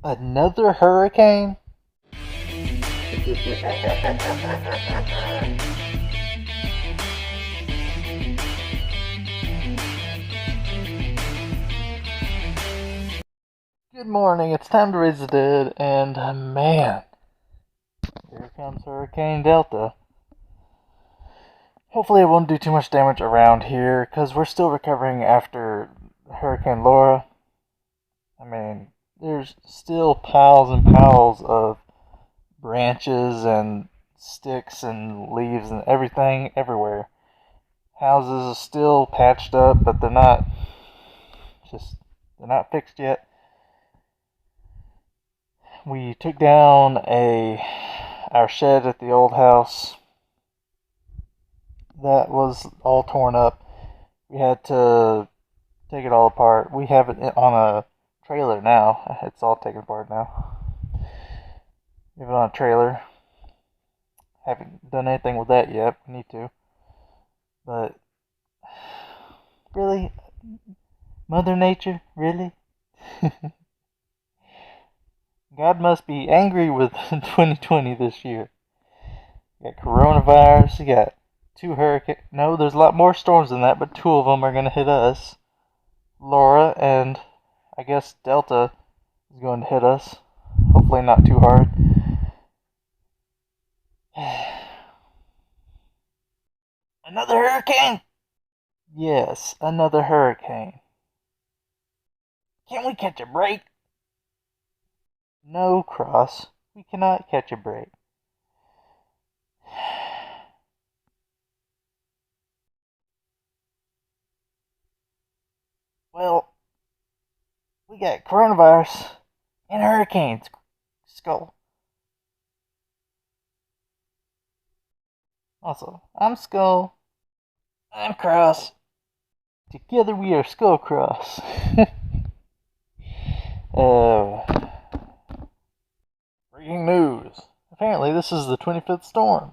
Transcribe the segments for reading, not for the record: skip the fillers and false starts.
Another hurricane? Good morning, it's time to raise the dead, and man, here comes Hurricane Delta. Hopefully it won't do too much damage around here, because we're still recovering after Hurricane Laura. I mean, there's still piles and piles of branches and sticks and leaves and everything everywhere. Houses are still patched up, but they're not fixed yet. We took down our shed at the old house. That was all torn up. We had to take it all apart. We have it on a trailer now. It's all taken apart now. We have it on a trailer. Haven't done anything with that yet. We need to. But really, Mother Nature, really? God must be angry with 2020 this year. You got coronavirus, you got 2 hurricanes. No, there's a lot more storms than that, but 2 of them are going to hit us. Laura and I guess Delta is going to hit us. Hopefully not too hard. Another hurricane? Yes, another hurricane. Can't we catch a break? No, Cross. We cannot catch a break. Well, we got coronavirus and hurricanes, Skull. Also, I'm Skull. I'm Cross. Together we are SkullCross. Breaking news. Apparently this is the 25th storm.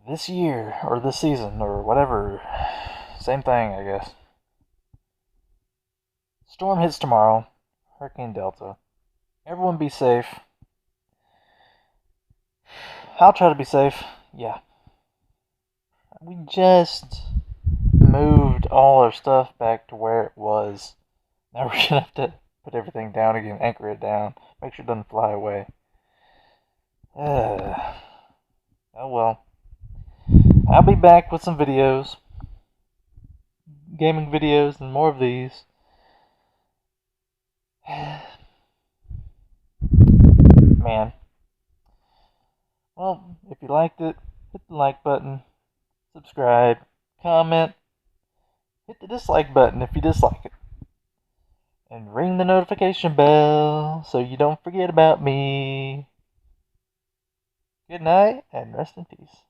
This year, or this season, or whatever. Same thing, I guess. Storm hits tomorrow. Hurricane Delta. Everyone be safe. I'll try to be safe. Yeah. We just moved all our stuff back to where it was. Now we're gonna have to put everything down again, anchor it down, make sure it doesn't fly away. Oh well. I'll be back with some videos. Gaming videos and more of these. Man. Well, if you liked it, hit the like button, subscribe, comment, hit the dislike button if you dislike it, and ring the notification bell so you don't forget about me. Good night and rest in peace.